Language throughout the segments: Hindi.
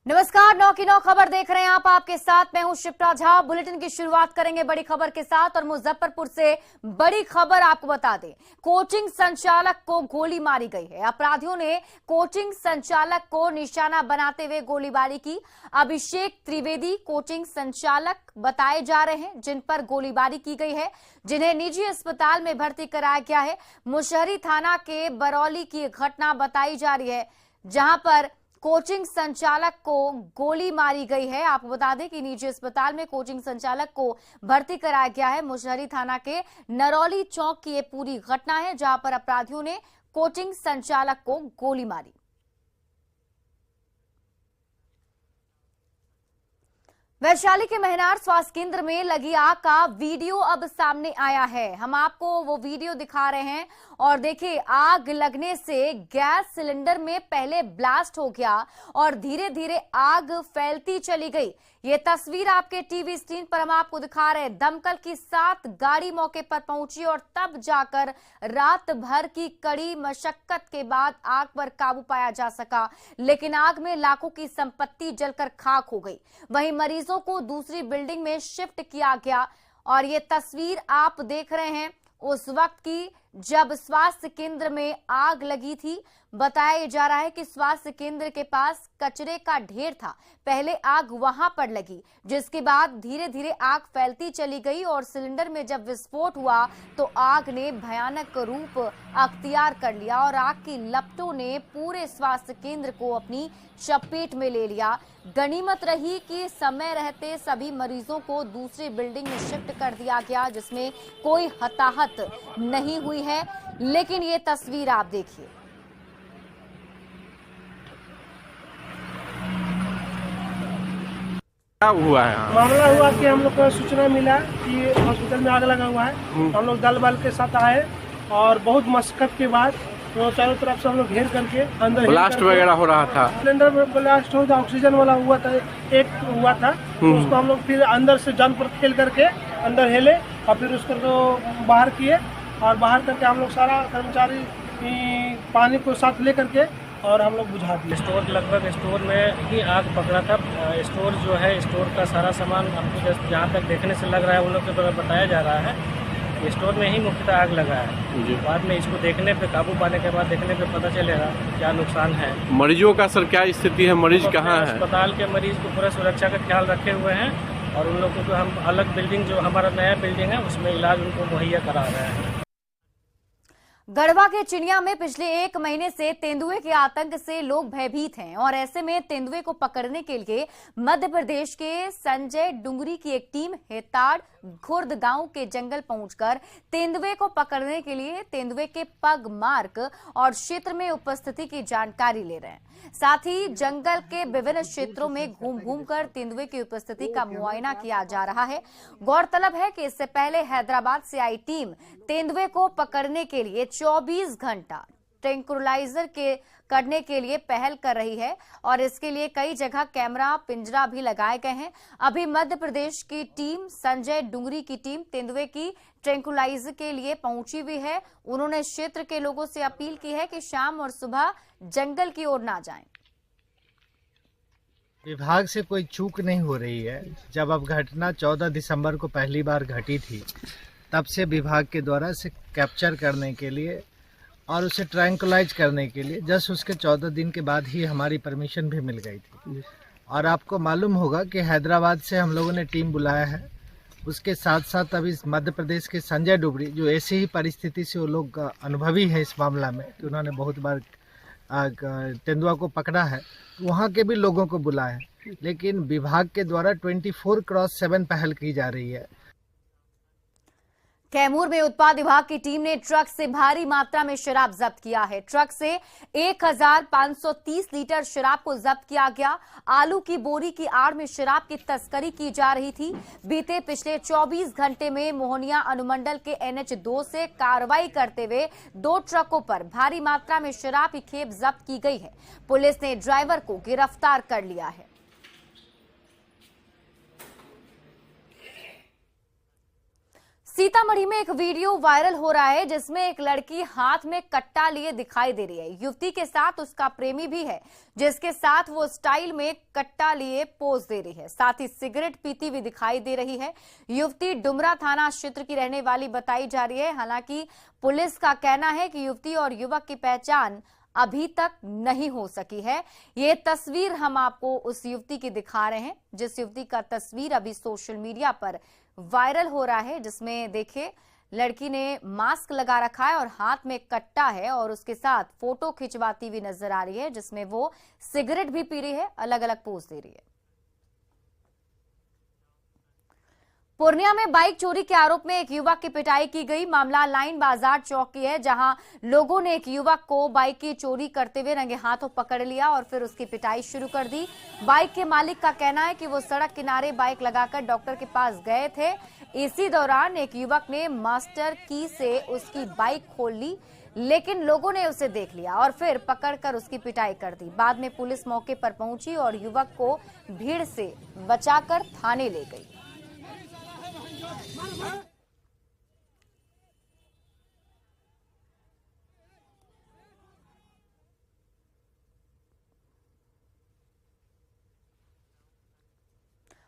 नमस्कार, 9 की 9 खबर देख रहे हैं आप। आपके साथ मैं हूं शिप्रा झा। बुलेटिन की शुरुआत करेंगे बड़ी खबर के साथ और मुजफ्फरपुर से बड़ी खबर आपको बता दें। कोचिंग संचालक को गोली मारी गई है। अपराधियों ने कोचिंग संचालक को निशाना बनाते हुए गोलीबारी की। अभिषेक त्रिवेदी कोचिंग संचालक बताए जा रहे हैं जिन पर गोलीबारी की गई है, जिन्हें निजी अस्पताल में भर्ती कराया गया है। मुशहरी थाना के बरौली की घटना बताई जा रही है जहां पर कोचिंग संचालक को गोली मारी गई है। आपको बता दें कि निजी अस्पताल में कोचिंग संचालक को भर्ती कराया गया है। मुशहरी थाना के नरौली चौक की ये पूरी घटना है जहां पर अपराधियों ने कोचिंग संचालक को गोली मारी। वैशाली के महनार स्वास्थ्य केंद्र में लगी आग का वीडियो अब सामने आया है। हम आपको वो वीडियो दिखा रहे हैं और देखिए, आग लगने से गैस सिलेंडर में पहले ब्लास्ट हो गया और धीरे धीरे आग फैलती चली गई। ये तस्वीर आपके टीवी स्क्रीन पर हम आपको दिखा रहे हैं। दमकल की 7 गाड़ी मौके पर पहुंची और तब जाकर रात भर की कड़ी मशक्कत के बाद आग पर काबू पाया जा सका, लेकिन आग में लाखों की संपत्ति जलकर खाक हो गई। वहीं मरीजों को दूसरी बिल्डिंग में शिफ्ट किया गया और ये तस्वीर आप देख रहे हैं उस वक्त की जब स्वास्थ्य केंद्र में आग लगी थी। बताया जा रहा है कि स्वास्थ्य केंद्र के पास कचरे का ढेर था। पहले आग वहां पर लगी, जिसके बाद धीरे धीरे आग फैलती चली गई और सिलेंडर में जब विस्फोट हुआ तो आग ने भयानक रूप अख्तियार कर लिया और आग की लपटों ने पूरे स्वास्थ्य केंद्र को अपनी चपेट में ले लिया। गनीमत रही कि समय रहते सभी मरीजों को दूसरी बिल्डिंग में शिफ्ट कर दिया गया, जिसमें कोई हताहत नहीं हुई है। लेकिन ये तस्वीर आप देखिए। क्या हुआ है? मामला हुआ कि हम लोग को सूचना मिला कि हॉस्पिटल में आग लगा हुआ है। हम लोग दल बल के साथ आए और बहुत मशक्कत के बाद तो चारों तरफ से हम लोग घेर करके अंदर ब्लास्ट वगैरह हो रहा था। सिलेंडर में ब्लास्ट हो, ऑक्सीजन वाला हुआ था, एक हुआ था। तो उसको हम लोग फिर अंदर से जान पर खेल करके अंदर हेले और फिर उसको तो बाहर किए और बाहर करके हम लोग सारा कर्मचारी पानी को साथ ले करके और हम लोग बुझा दिए। स्टोर लगभग स्टोर में ही आग पकड़ा था। स्टोर जो है, स्टोर का सारा सामान हमको जहाँ तक देखने से लग रहा है, उन लोग के द्वारा बताया जा रहा है स्टोर में ही मुख्यतः आग लगा है। बाद में इसको देखने पे, काबू पाने के बाद देखने पे पता चलेगा क्या नुकसान है। मरीजों का सर क्या स्थिति है? मरीज कहाँ है? अस्पताल के मरीज को पूरा सुरक्षा का ख्याल रखे हुए हैं और उन लोगों को हम अलग बिल्डिंग, जो हमारा नया बिल्डिंग है, उसमें इलाज उनको मुहैया करा रहे हैं। गढ़वा के चिड़िया में पिछले 1 महीने से तेंदुए के आतंक से लोग भयभीत हैं और ऐसे में तेंदुए को पकड़ने के लिए मध्य प्रदेश के संजय डुंगरी की एक टीम हेताड़ खुर्द गांव के जंगल पहुंचकर तेंदुए को पकड़ने के लिए तेंदुए के पग मार्क और क्षेत्र में उपस्थिति की जानकारी ले रहे हैं। साथ ही जंगल के विभिन्न क्षेत्रों में घूम घूम कर तेंदुए की उपस्थिति का मुआयना किया जा रहा है। गौरतलब है कि इससे पहले हैदराबाद से आई टीम तेंदुए को पकड़ने के लिए 24 घंटा ट्रैंकुलाइजर के करने के लिए पहल कर रही है और इसके लिए कई जगह कैमरा पिंजरा भी लगाए गए हैं। अभी मध्य प्रदेश की टीम, संजय डुंगरी की टीम तेंदुए की ट्रैंकुलाइजर के लिए पहुंची हुई है। उन्होंने क्षेत्र के लोगों से अपील की है कि शाम और सुबह जंगल की ओर ना जाएं। विभाग से कोई चूक नहीं हो रही है। जब अब घटना 14 दिसंबर को पहली बार घटी थी, तब से विभाग के द्वारा से कैप्चर करने के लिए और उसे ट्रैंकुलाइज करने के लिए जस्ट उसके 14 दिन के बाद ही हमारी परमिशन भी मिल गई थी। और आपको मालूम होगा कि हैदराबाद से हम लोगों ने टीम बुलाया है। उसके साथ साथ अभी मध्य प्रदेश के संजय डुबरी, जो ऐसी ही परिस्थिति से वो लोग अनुभवी है इस मामला में कि उन्होंने बहुत बार तेंदुआ को पकड़ा है, वहाँ के भी लोगों को बुलाया है। लेकिन विभाग के द्वारा 24/7 पहल की जा रही है। कैमूर में उत्पाद विभाग की टीम ने ट्रक से भारी मात्रा में शराब जब्त किया है। ट्रक से 1530 लीटर शराब को जब्त किया गया। आलू की बोरी की आड़ में शराब की तस्करी की जा रही थी। बीते पिछले 24 घंटे में मोहनिया अनुमंडल के NH2 से कार्रवाई करते हुए 2 ट्रकों पर भारी मात्रा में शराब की खेप जब्त की गई है। पुलिस ने ड्राइवर को गिरफ्तार कर लिया है। सीतामढ़ी में एक वीडियो वायरल हो रहा है जिसमें एक लड़की हाथ में कट्टा लिए दिखाई दे रही है। युवती के साथ उसका प्रेमी भी है जिसके साथ वो स्टाइल में कट्टा लिए पोज दे रही है, साथ ही सिगरेट पीती हुई दिखाई दे रही है। युवती डुमरा थाना क्षेत्र की रहने वाली बताई जा रही है। हालांकि पुलिस का कहना है कि युवती और युवक की पहचान अभी तक नहीं हो सकी है। ये तस्वीर हम आपको उस युवती की दिखा रहे हैं जिस युवती का तस्वीर अभी सोशल मीडिया पर वायरल हो रहा है, जिसमें देखिए लड़की ने मास्क लगा रखा है और हाथ में कट्टा है और उसके साथ फोटो खिंचवाती हुई नजर आ रही है जिसमें वो सिगरेट भी पी रही है, अलग अलग पोज दे रही है। पूर्णिया में बाइक चोरी के आरोप में एक युवक की पिटाई की गई। मामला लाइन बाजार चौक की है, जहां लोगों ने एक युवक को बाइक की चोरी करते हुए रंगे हाथों पकड़ लिया और फिर उसकी पिटाई शुरू कर दी। बाइक के मालिक का कहना है कि वो सड़क किनारे बाइक लगाकर डॉक्टर के पास गए थे। इसी दौरान एक युवक ने मास्टर की से उसकी बाइक खोल ली, लेकिन लोगों ने उसे देख लिया और फिर पकड़कर उसकी पिटाई कर दी। बाद में पुलिस मौके पर पहुंची और युवक को भीड़ से बचाकर थाने ले गई।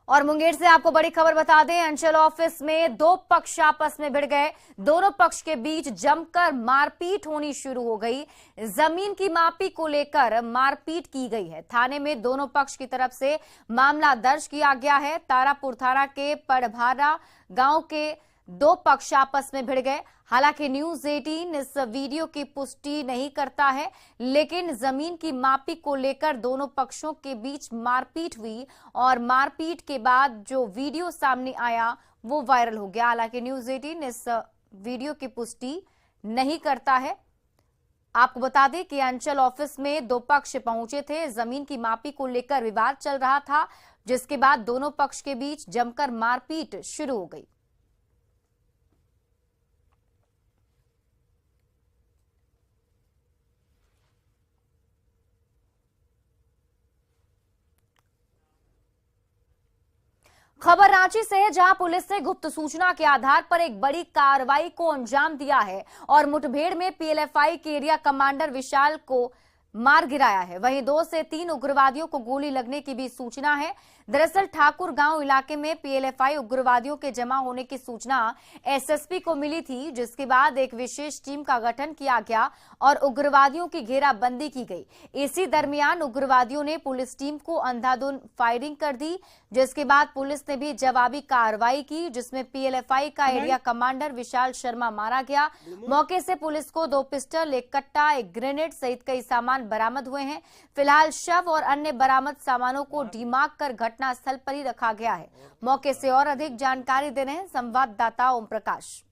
और मुंगेर से आपको बड़ी खबर बता दें, अंचल ऑफिस में दो पक्ष आपस में भिड़ गए। दोनों पक्ष के बीच जमकर मारपीट होनी शुरू हो गई। जमीन की मापी को लेकर मारपीट की गई है। थाने में दोनों पक्ष की तरफ से मामला दर्ज किया गया है। तारापुर थाना के पड़भारा गांव के दो पक्ष आपस में भिड़ गए। हालांकि न्यूज 18 इस वीडियो की पुष्टि नहीं करता है, लेकिन जमीन की मापी को लेकर दोनों पक्षों के बीच मारपीट हुई और मारपीट के बाद जो वीडियो सामने आया वो वायरल हो गया। हालांकि न्यूज 18 इस वीडियो की पुष्टि नहीं करता है। आपको बता दें कि अंचल ऑफिस में दो पक्ष पहुंचे थे। जमीन की मापी को लेकर विवाद चल रहा था, जिसके बाद दोनों पक्ष के बीच जमकर मारपीट शुरू हो गई। खबर रांची से है, जहां पुलिस ने गुप्त सूचना के आधार पर एक बड़ी कार्रवाई को अंजाम दिया है और मुठभेड़ में पीएलएफआई के एरिया कमांडर विशाल को मार गिराया है। वहीं 2 से 3 उग्रवादियों को गोली लगने की भी सूचना है। दरअसल ठाकुर गांव इलाके में पीएलएफआई उग्रवादियों के जमा होने की सूचना एसएसपी को मिली थी, जिसके बाद एक विशेष टीम का गठन किया गया और उग्रवादियों की घेराबंदी की गई। इसी दरमियान उग्रवादियों ने पुलिस टीम को अंधाधुंध फायरिंग कर दी, जिसके बाद पुलिस ने भी जवाबी कार्रवाई की, जिसमें पीएलएफआई का एरिया कमांडर विशाल शर्मा मारा गया। मौके से पुलिस को 2 पिस्टल, एक कट्टा, एक ग्रेनेड सहित कई सामान बरामद हुए हैं। फिलहाल शव और अन्य बरामद सामानों को डिमार्क कर घटना स्थल पर ही रखा गया है। मौके से और अधिक जानकारी दे रहे हैं संवाददाता ओम प्रकाश।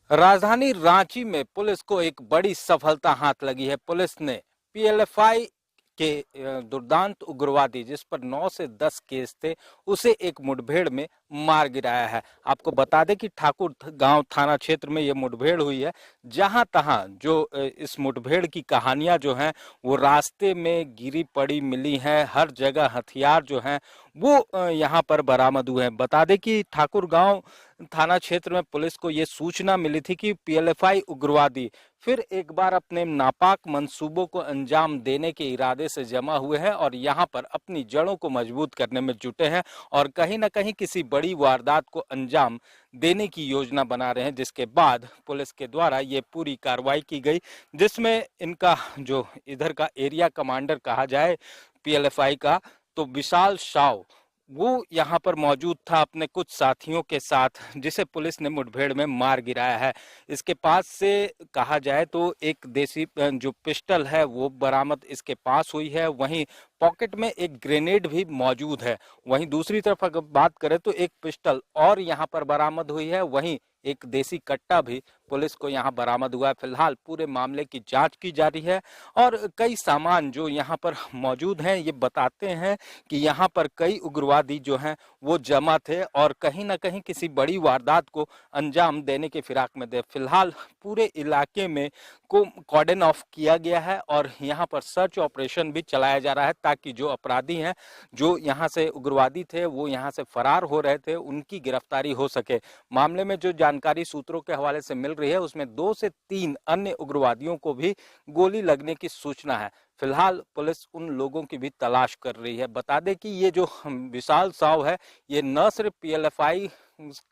राजधानी रांची में पुलिस को एक बड़ी सफलता हाथ लगी है। पुलिस ने पीएलएफआई के दुर्दांत उग्रवादी, जिस पर 9 से 10 केस थे, उसे एक मुठभेड़ में मार गिराया है। आपको बता दें कि ठाकुर गांव थाना क्षेत्र में ये मुठभेड़ हुई है। जहां तहां जो इस मुठभेड़ की कहानियां जो हैं वो रास्ते में गिरी पड़ी मिली हैं। हर जगह हथियार जो हैं वो यहां पर बरामद हुए हैं। बता दें कि ठाकुर गांव थाना क्षेत्र में पुलिस को ये सूचना मिली थी कि पीएलएफआई उग्रवादी फिर एक बार अपने नापाक मंसूबों को अंजाम देने के इरादे से जमा हुए हैं और यहां पर अपनी जड़ों को मजबूत करने में जुटे हैं और कहीं न कहीं किसी बड़ी वारदात को अंजाम देने की योजना बना रहे हैं। जिसके बाद पुलिस के द्वारा ये पूरी कार्रवाई की गई, जिसमें इनका जो इधर का एरिया कमांडर कहा जाए पीएलएफआई का, तो विशाल शाव, वो यहाँ पर मौजूद था अपने कुछ साथियों के साथ, जिसे पुलिस ने मुठभेड़ में मार गिराया है। इसके पास से कहा जाए तो एक देसी जो पिस्टल है वो बरामद इसके पास हुई है। वहीं पॉकेट में एक ग्रेनेड भी मौजूद है। वहीं दूसरी तरफ अगर बात करें तो एक पिस्टल और यहाँ पर बरामद हुई है। वहीं एक देसी कट्टा भी पुलिस को यहाँ बरामद हुआ है। फिलहाल पूरे मामले की जांच की जा रही है और कई सामान जो यहाँ पर मौजूद हैं ये बताते हैं कि यहाँ पर कई उग्रवादी जो हैं वो जमा थे और कहीं ना कहीं किसी बड़ी वारदात को अंजाम देने के फिराक में थे। फिलहाल पूरे इलाके में को कॉर्डन ऑफ किया गया है और यहाँ पर सर्च ऑपरेशन भी चलाया जा रहा है ताकि जो अपराधी हैं, जो यहाँ से उग्रवादी थे, वो यहाँ से फरार हो रहे थे, उनकी गिरफ्तारी हो सके। मामले में जो जानकारी सूत्रों के हवाले से मिल रही है उसमें 2 से 3 अन्य उग्रवादियों को भी गोली लगने की सूचना है। फिलहाल पुलिस उन लोगों की भी तलाश कर रही है। बता दें कि ये जो विशाल साव है ये न सिर्फ PLFI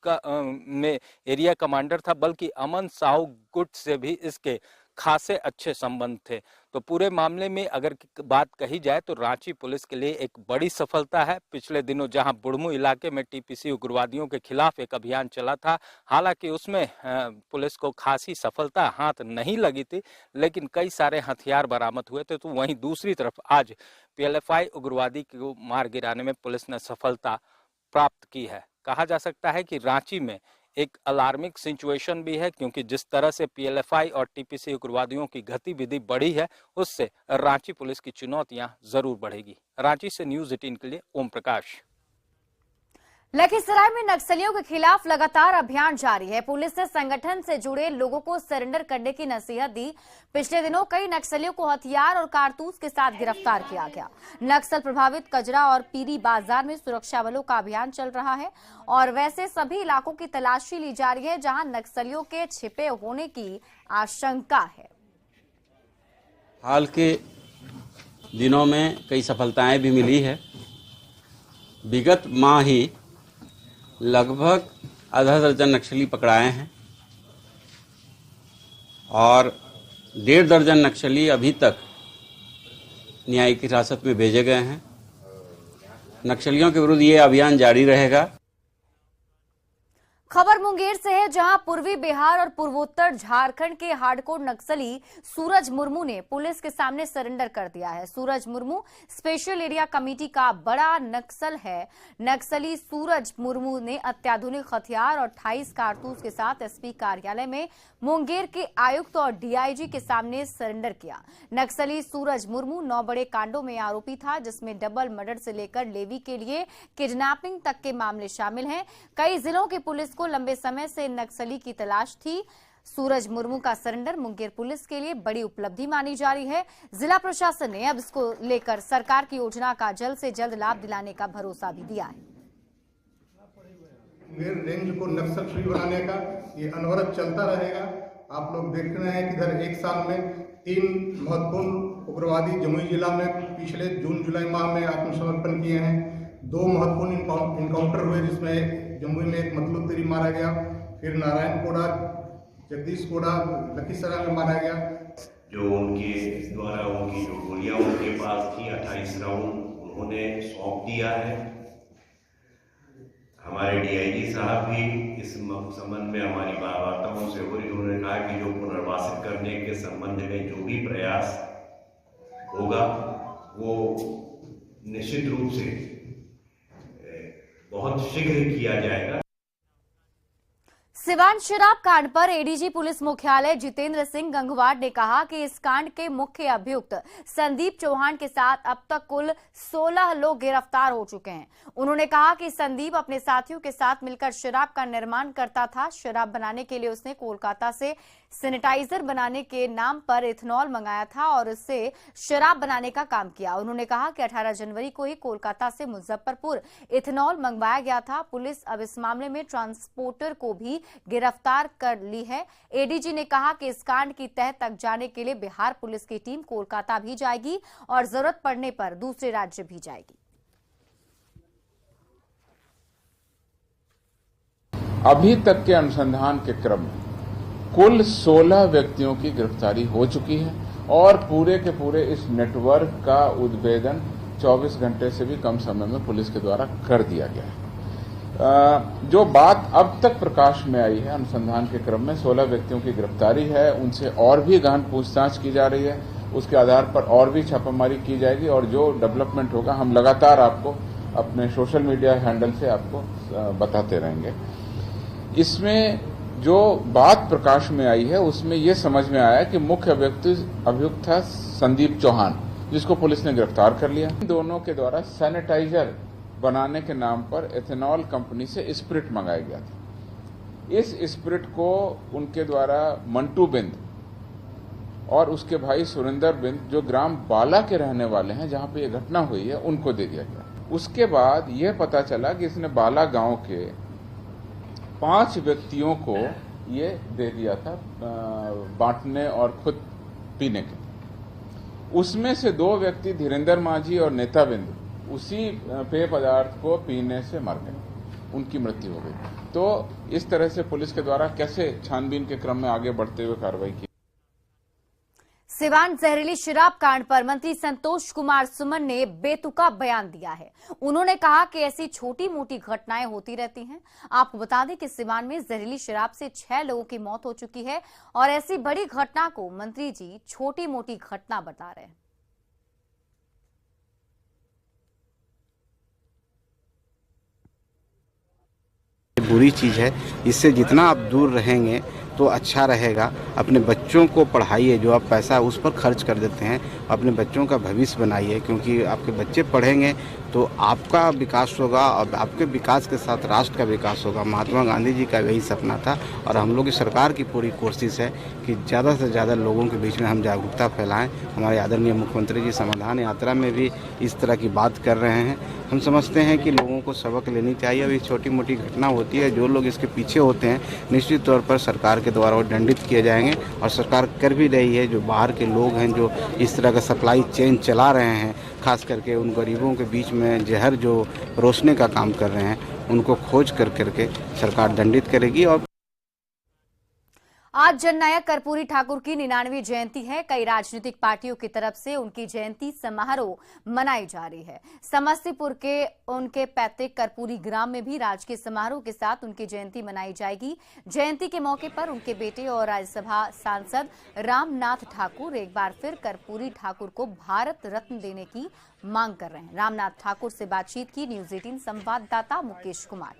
का में एरिया कमांडर था बल्कि अमन साव गुट से भी इसके खासे अच्छे संबंध थे। तो पूरे मामले में अगर बात कही जाए तो रांची पुलिस के लिए एक बड़ी सफलता है। पिछले दिनों जहां बुढ़मू इलाके में TPC उग्रवादियों के खिलाफ एक अभियान चला था, हालांकि उसमें पुलिस को खासी सफलता हाथ नहीं लगी थी, लेकिन कई सारे हथियार बरामद हुए थे। तो वहीं दूसरी तरफ आज PLFI उग्रवादी को मार गिराने में पुलिस ने सफलता प्राप्त की है। कहा जा सकता है कि रांची में एक अलार्मिंग सिचुएशन भी है, क्योंकि जिस तरह से PLFI और TPC उग्रवादियों की गतिविधि बढ़ी है उससे रांची पुलिस की चुनौतियां जरूर बढ़ेगी। रांची से न्यूज़ 18 के लिए ओम प्रकाश। लखीसराय में नक्सलियों के खिलाफ लगातार अभियान जारी है। पुलिस ने संगठन से जुड़े लोगों को सरेंडर करने की नसीहत दी। पिछले दिनों कई नक्सलियों को हथियार और कारतूस के साथ गिरफ्तार किया गया। नक्सल प्रभावित कजरा और पीरी बाजार में सुरक्षा बलों का अभियान चल रहा है और वैसे सभी इलाकों की तलाशी ली जा रही है जहां नक्सलियों के छिपे होने की आशंका है। हाल के दिनों में कई सफलताएं भी मिली है। विगत माह ही लगभग आधा दर्जन नक्सली पकड़ाए हैं और 1.5 दर्जन नक्सली अभी तक न्यायिक हिरासत में भेजे गए हैं। नक्सलियों के विरुद्ध ये अभियान जारी रहेगा। खबर मुंगेर से है, जहां पूर्वी बिहार और पूर्वोत्तर झारखंड के हार्डकोर नक्सली सूरज मुर्मू ने पुलिस के सामने सरेंडर कर दिया है। सूरज मुर्मू स्पेशल एरिया कमेटी का बड़ा नक्सल है। नक्सली सूरज मुर्मू ने अत्याधुनिक हथियार और 28 कारतूस के साथ SP कार्यालय में मुंगेर के आयुक्त और DIG के सामने सरेंडर किया। नक्सली सूरज मुर्मू 9 बड़े कांडों में आरोपी था, जिसमें डबल मर्डर से लेकर लेवी के लिए किडनैपिंग तक के मामले शामिल हैं। कई जिलों की पुलिस को लंबे समय से नक्सली की तलाश थी। सूरज मुर्मू का सरेंडर मुंगेर पुलिस के लिए बड़ी उपलब्धि मानी जा रही है। जिला प्रशासन ने अब इसको लेकर सरकार की योजना का जल्द से जल्द लाभ दिलाने का भरोसा भी दिया है। मुंगेर रेंज को नक्सल फ्री बनाने का ये अनवरत चलता रहेगा। आप लोग देख रहे हैं कि इधर एक साल में 3 महत्वपूर्ण उग्रवादी जमुई जिला में पिछले जून-जुलाई माह में आत्मसमर्पण किए हैं। 2 महत्वपूर्ण इनकाउंटर हुए, जिसमें जमुई में एक मतलूब तेरी मारा गया, फिर नारायण कोड़ा, जगदीश कोड़ा लखीसराय में मारा गया। जो उनके द्वारा उनकी जो गोलियां उनके पास थी 28 राउंड उन्होंने सौंप दिया है। हमारे DIG साहब भी इस संबंध में हमारी वार्ताओं से हो रही, उन्होंने कहा कि जो पुनर्वासित करने के संबंध में जो भी प्रयास होगा वो निश्चित रूप से बहुत शीघ्र किया जाएगा। सिवान शराब कांड पर ADG पुलिस मुख्यालय जितेंद्र सिंह गंगवार ने कहा कि इस कांड के मुख्य अभियुक्त संदीप चौहान के साथ अब तक कुल 16 लोग गिरफ्तार हो चुके हैं। उन्होंने कहा कि संदीप अपने साथियों के साथ मिलकर शराब का निर्माण करता था। शराब बनाने के लिए उसने कोलकाता से सैनिटाइजर बनाने के नाम पर इथेनॉल मंगाया था और इससे शराब बनाने का काम किया। उन्होंने कहा कि 18 जनवरी को ही कोलकाता से मुजफ्फरपुर इथेनॉल मंगवाया गया था। पुलिस अब इस मामले में ट्रांसपोर्टर को भी गिरफ्तार कर ली है। ADG ने कहा कि इस कांड की तह तक जाने के लिए बिहार पुलिस की टीम कोलकाता भी जाएगी और जरूरत पड़ने पर दूसरे राज्य भी जाएगी। अभी तक के अनुसंधान के क्रम में कुल 16 व्यक्तियों की गिरफ्तारी हो चुकी है और पूरे के पूरे इस नेटवर्क का उद्भेदन 24 घंटे से भी कम समय में पुलिस के द्वारा कर दिया गया है। जो बात अब तक प्रकाश में आई है, अनुसंधान के क्रम में 16 व्यक्तियों की गिरफ्तारी है, उनसे और भी गहन पूछताछ की जा रही है। उसके आधार पर और भी छापामारी की जाएगी और जो डेवलपमेंट होगा हम लगातार आपको अपने सोशल मीडिया हैंडल से आपको बताते रहेंगे। इसमें जो बात प्रकाश में आई है उसमें यह समझ में आया कि मुख्य अभियुक्त था संदीप चौहान, जिसको पुलिस ने गिरफ्तार कर लिया। दोनों के द्वारा सैनिटाइजर बनाने के नाम पर एथेनॉल कंपनी से स्प्रिट मंगाया गया था। इस स्प्रिट को उनके द्वारा मंटू बिंद और उसके भाई सुरेंद्र बिंद, जो ग्राम बाला के रहने वाले हैं जहां पे ये घटना हुई है, उनको दे दिया गया। उसके बाद यह पता चला कि इसने बाला गांव के 5 व्यक्तियों को ये दे दिया था बांटने और खुद पीने के। उसमें से 2 व्यक्ति धीरेन्द्र माझी और नेता बिंदु उसी पेय पदार्थ को पीने से मर गए, उनकी मृत्यु हो गई। तो इस तरह से पुलिस के द्वारा कैसे छानबीन के क्रम में आगे बढ़ते हुए कार्रवाई की। सिवान जहरीली शराब कांड पर मंत्री संतोष कुमार सुमन ने बेतुका बयान दिया है। उन्होंने कहा कि ऐसी छोटी मोटी घटनाएं होती रहती हैं। आपको बता दें कि सिवान में जहरीली शराब से 6 लोगों की मौत हो चुकी है और ऐसी बड़ी घटना को मंत्री जी छोटी मोटी घटना बता रहे हैं। बुरी चीज़ है, इससे जितना आप दूर रहेंगे तो अच्छा रहेगा। अपने बच्चों को पढ़ाइए, जो आप पैसा उस पर खर्च कर देते हैं अपने बच्चों का भविष्य बनाइए, क्योंकि आपके बच्चे पढ़ेंगे तो आपका विकास होगा और आपके विकास के साथ राष्ट्र का विकास होगा। महात्मा गांधी जी का यही सपना था और हम लोग की सरकार की पूरी कोशिश है कि ज़्यादा से ज़्यादा लोगों के बीच में हम जागरूकता फैलाएं। हमारे आदरणीय मुख्यमंत्री जी समाधान यात्रा में भी इस तरह की बात कर रहे हैं। हम समझते हैं कि लोगों को सबक लेनी चाहिए और ये छोटी मोटी घटना होती है, जो लोग इसके पीछे होते हैं निश्चित तौर पर सरकार के द्वारा वो दंडित किए जाएंगे और सरकार कर भी रही है। जो बाहर के लोग हैं जो इस तरह का सप्लाई चेन चला रहे हैं, खास करके उन गरीबों के बीच में जहर जो रोशने का काम कर रहे हैं, उनको खोज करके सरकार दंडित करेगी। और आज जननायक कर्पूरी ठाकुर की 99वीं जयंती है। कई राजनीतिक पार्टियों की तरफ से उनकी जयंती समारोह मनाई जा रही है। समस्तीपुर के उनके पैतृक कर्पूरी ग्राम में भी राजकीय समारोह के साथ उनकी जयंती मनाई जाएगी। जयंती के मौके पर उनके बेटे और राज्यसभा सांसद रामनाथ ठाकुर एक बार फिर कर्पूरी ठाकुर को भारत रत्न देने की मांग कर रहे हैं। रामनाथ ठाकुर से बातचीत की न्यूज 18 संवाददाता मुकेश कुमार।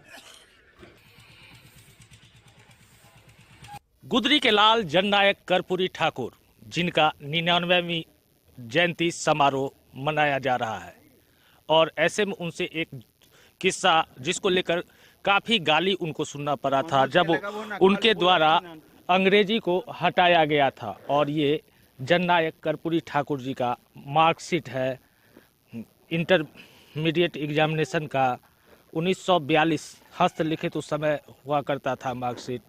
गुदरी के लाल जननायक कर्पूरी ठाकुर, जिनका 99वीं जयंती समारोह मनाया जा रहा है, और ऐसे में उनसे एक किस्सा जिसको लेकर काफी गाली उनको सुनना पड़ा था जब उनके द्वारा अंग्रेजी को हटाया गया था। और ये जननायक कर्पूरी ठाकुर जी का मार्कशीट है, इंटरमीडिएट एग्जामिनेशन का 1942 हस्तलिखित उस समय हुआ करता था मार्कशीट,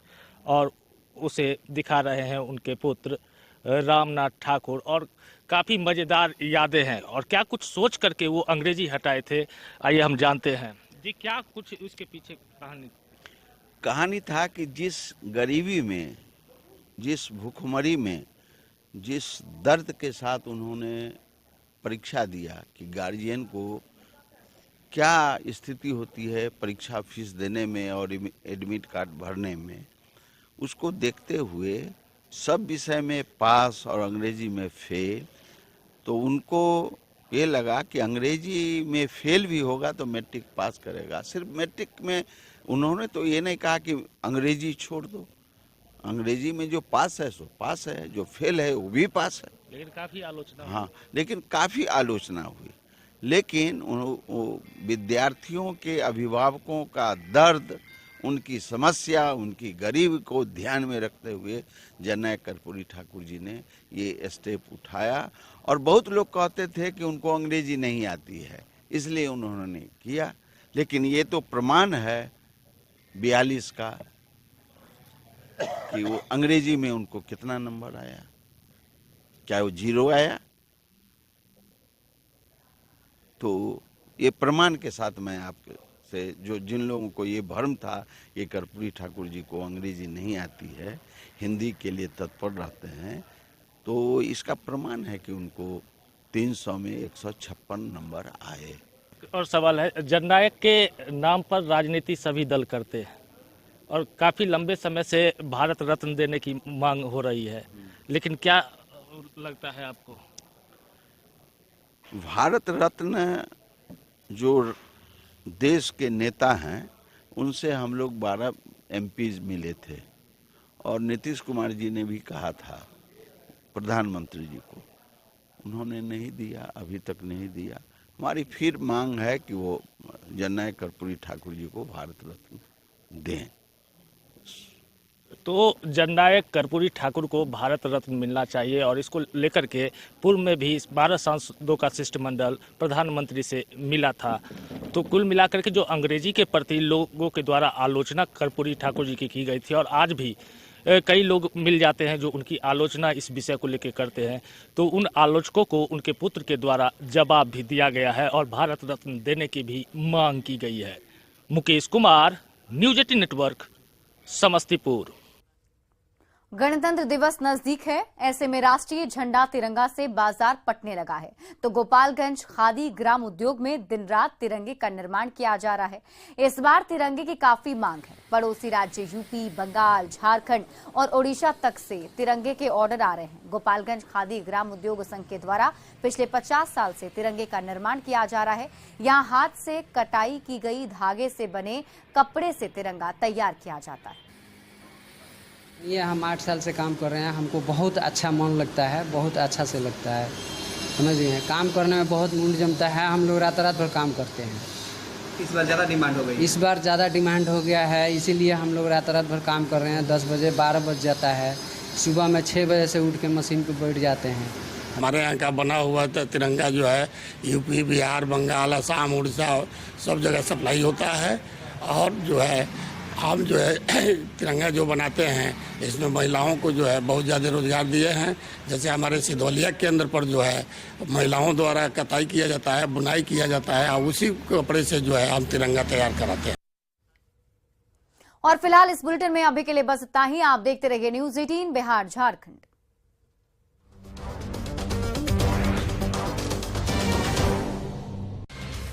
और उसे दिखा रहे हैं उनके पुत्र रामनाथ ठाकुर। और काफ़ी मज़ेदार यादें हैं और क्या कुछ सोच करके वो अंग्रेजी हटाए थे, आइए हम जानते हैं जी। क्या कुछ उसके पीछे कहानी था कि जिस गरीबी में, जिस भूखमरी में, जिस दर्द के साथ उन्होंने परीक्षा दिया कि गार्जियन को क्या स्थिति होती है परीक्षा फीस देने में और एडमिट कार्ड भरने में, उसको देखते हुए सब विषय में पास और अंग्रेजी में फेल, तो उनको ये लगा कि अंग्रेजी में फेल भी होगा तो मैट्रिक पास करेगा। सिर्फ मैट्रिक में उन्होंने तो ये नहीं कहा कि अंग्रेजी छोड़ दो, अंग्रेजी में जो पास है सो पास है, जो फेल है वो भी पास है। लेकिन काफ़ी आलोचना, हाँ, लेकिन काफ़ी आलोचना हुई। लेकिन विद्यार्थियों के अभिभावकों का दर्द, उनकी समस्या, उनकी गरीब को ध्यान में रखते हुए जननायक कर्पूरी ठाकुर जी ने ये स्टेप उठाया। और बहुत लोग कहते थे कि उनको अंग्रेजी नहीं आती है, इसलिए उन्होंने किया। लेकिन ये तो प्रमाण है 42 का कि वो अंग्रेजी में उनको कितना नंबर आया, क्या वो 0 आया? तो ये प्रमाण के साथ मैं आपके से, जो जिन लोगों को ये भ्रम था कि कर्पूरी ठाकुर जी को अंग्रेजी नहीं आती है, हिंदी के लिए तत्पर रहते हैं, तो इसका प्रमाण है कि उनको 300 में 156 नंबर आए। और सवाल है, जननायक के नाम पर राजनीति सभी दल करते हैं और काफ़ी लंबे समय से भारत रत्न देने की मांग हो रही है, लेकिन क्या लगता है आपको? भारत रत्न जो देश के नेता हैं, उनसे हम लोग 12 MPs मिले थे और नीतीश कुमार जी ने भी कहा था प्रधानमंत्री जी को, उन्होंने नहीं दिया, अभी तक नहीं दिया। हमारी फिर मांग है कि वो जननायक कर्पूरी ठाकुर जी को भारत रत्न दें। तो जननायक कर्पूरी ठाकुर को भारत रत्न मिलना चाहिए और इसको लेकर के पूर्व में भी 12 सांसदों का शिष्टमंडल प्रधानमंत्री से मिला था। तो कुल मिलाकर के जो अंग्रेजी के प्रति लोगों के द्वारा आलोचना कर्पूरी ठाकुर जी की गई थी और आज भी कई लोग मिल जाते हैं जो उनकी आलोचना इस विषय को लेकर करते हैं, तो उन आलोचकों को उनके पुत्र के द्वारा जवाब भी दिया गया है और भारत रत्न देने की भी मांग की गई है। Mukesh Kumar, news 18 network, Samastipur. गणतंत्र दिवस नजदीक है, ऐसे में राष्ट्रीय झंडा तिरंगा से बाजार पटने लगा है। तो गोपालगंज खादी ग्राम उद्योग में दिन रात तिरंगे का निर्माण किया जा रहा है। इस बार तिरंगे की काफी मांग है। पड़ोसी राज्य यूपी, बंगाल, झारखंड और ओडिशा तक से तिरंगे के ऑर्डर आ रहे हैं। गोपालगंज खादी ग्राम उद्योग संघ के द्वारा पिछले 50 साल से तिरंगे का निर्माण किया जा रहा है। यहाँ हाथ से कटाई की गई धागे से बने कपड़े से तिरंगा तैयार किया जाता है। ये हम 8 साल से काम कर रहे हैं, हमको बहुत अच्छा मन लगता है, बहुत अच्छा से लगता है, समझ गए। काम करने में बहुत मूड जमता है, हम लोग रात भर काम करते हैं। इस बार ज़्यादा डिमांड हो गई? इस बार ज़्यादा डिमांड हो गया है, इसीलिए हम लोग रात भर काम कर रहे हैं। 10 बजे 12 बज जाता है, सुबह में 6 बजे से उठ के मशीन पर बैठ जाते हैं। हमारे यहाँ का बना हुआ तिरंगा जो है यूपी, बिहार, बंगाल, असम, उड़ीसा सब जगह सप्लाई होता है। और जो है हम जो है तिरंगा जो बनाते हैं इसमें महिलाओं को जो है बहुत ज़्यादा रोजगार दिए हैं। जैसे हमारे सिधौलिया केंद्र पर जो है महिलाओं द्वारा कताई किया जाता है, बुनाई किया जाता है और उसी कपड़े से जो है हम तिरंगा तैयार कराते हैं। और फिलहाल इस बुलेटिन में अभी के लिए बस इतना ही। आप देखते रहिए न्यूज 18 बिहार झारखंड।